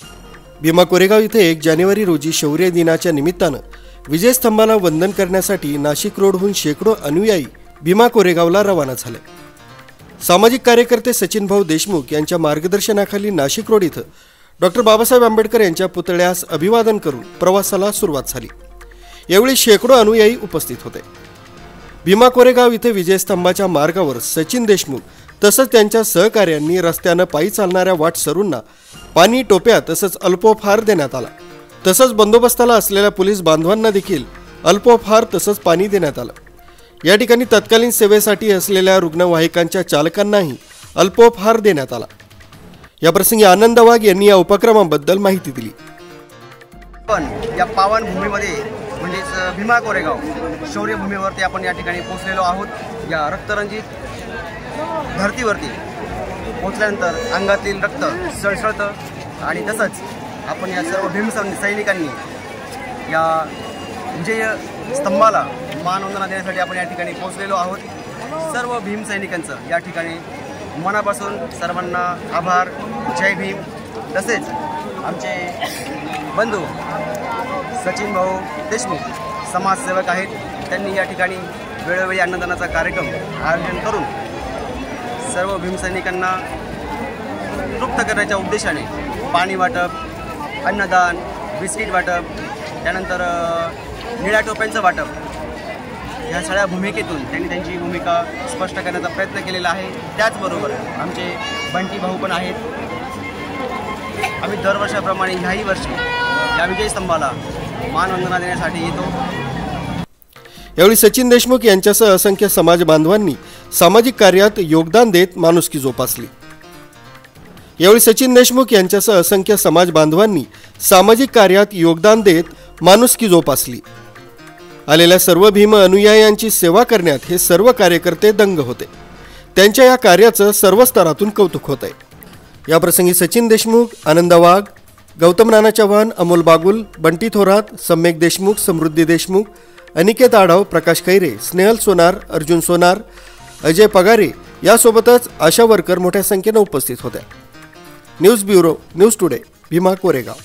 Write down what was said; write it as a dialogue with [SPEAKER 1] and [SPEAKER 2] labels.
[SPEAKER 1] भीमा कोरेगाव इथे 1 जानेवारी रोजी शौर्य दिनाच्या निमित्तानं विजयस्तंभाला वंदन करण्यासाठी नाशिक रोडहून शेकडो अनुयायी भीमा कोरेगावला रवाना झाले। सामाजिक कार्यकर्ते सचिन भाऊ देशमुख यांच्या मार्गदर्शनाखाली नाशिक रोड इथं डॉक्टर बाबासाहेब आंबेडकर यांच्या पुतळ्यास अभिवादन करून प्रवासाला सुरुवात झाली। यावेळी शेकडो अनुयायी उपस्थित होते। भीमा कोरेगाव इथे विजयस्तंभाच्या मार्गावर सचिन देशमुख तसंच त्यांच्या सहकार्यांनी रस्त्यानं पायी चालणाऱ्या वाटसरूंना पाणी, टोप्या तसंच अल्पोपहार देण्यात आला। तसंच बंदोबस्ताला असलेल्या पोलीस बांधवांना देखील अल्पोपहार तसंच पाणी देण्यात आलं। या ठिकाणी तत्कालीन सेवेसाठी असलेल्या रुग्णवाहिकांच्या चालकांनाही अल्पोपहार देण्यात आला। या प्रसंगी आनंद वाघ यांनी या उपक्रमाबद्दल माहिती दिली।
[SPEAKER 2] पण या पावन भूमीमध्ये म्हणजेच भीमा कोरेगाव शौर्य भूमीवरती आपण या ठिकाणी पोहोचलेलो आहोत। या रक्तरंजित धर्तीवरती पोहोचल्यानंतर अंगातील रक्त सळसळतं आणि तसंच आपण या सर्व भीम सैनिकांनी या विजय स्तंभाला मानवंदना देण्यासाठी आपण या ठिकाणी पोहोचलेलो आहोत। सर्व भीम सैनिकांचं या ठिकाणी मनापासून सर्वांना आभार, जय भीम। तसेच आमचे बंधू सचिन भाऊ देशमुख समाजसेवक आहेत, त्यांनी या ठिकाणी वेळोवेळी अन्नदानाचा कार्यक्रम आयोजन करून सर्व भीमसैनिकांना तृप्त करण्याच्या उद्देशाने पाणी वाटप, अन्नदान, बिस्किट वाटप, त्यानंतर निळ्या टोप्यांचं वाटप, ह्या सगळ्या भूमिकेतून त्यांनी त्यांची भूमिका स्पष्ट करण्याचा प्रयत्न केलेला आहे। त्याचबरोबर आमचे बंटी भाऊ पण आहेत। आम्ही दरवर्षाप्रमाणे ह्याही वर्षी या विजयस्तंभाला मानवंदना देण्यासाठी येतो।
[SPEAKER 1] यावेळी सचिन देशमुख यांच्यासह असंख्य समाज बांधवांनी सामाजिक कार्यात योगदान देत माणुसकी जोपासली। यावेळी सचिन देशमुख यांच्यासह असंख्य समाज बांधवांनी सामाजिक कार्यात योगदान देत माणुसकी जोपासली। आलेल्या सर्व भीम अनुयायांची सेवा करण्यात हे सर्व कार्यकर्ते दंग होते। त्यांच्या या कार्याचं सर्व स्तरातून कौतुक होत आहे। या प्रसंगी सचिन देशमुख, आनंद वाघ, गौतम नाना चव्हाण, अमोल बागुल, बंटी थोरात, सम्यक देशमुख, समृद्धी देशमुख, अनिकेत आढाव, प्रकाश खैरे, स्नेहल सोनार, अर्जुन सोनार, अजय पगारे यासोबतच आशा वर्कर मोठ्या संख्येने उपस्थित होत्या। News bureau, news today, Bhima Koregaon.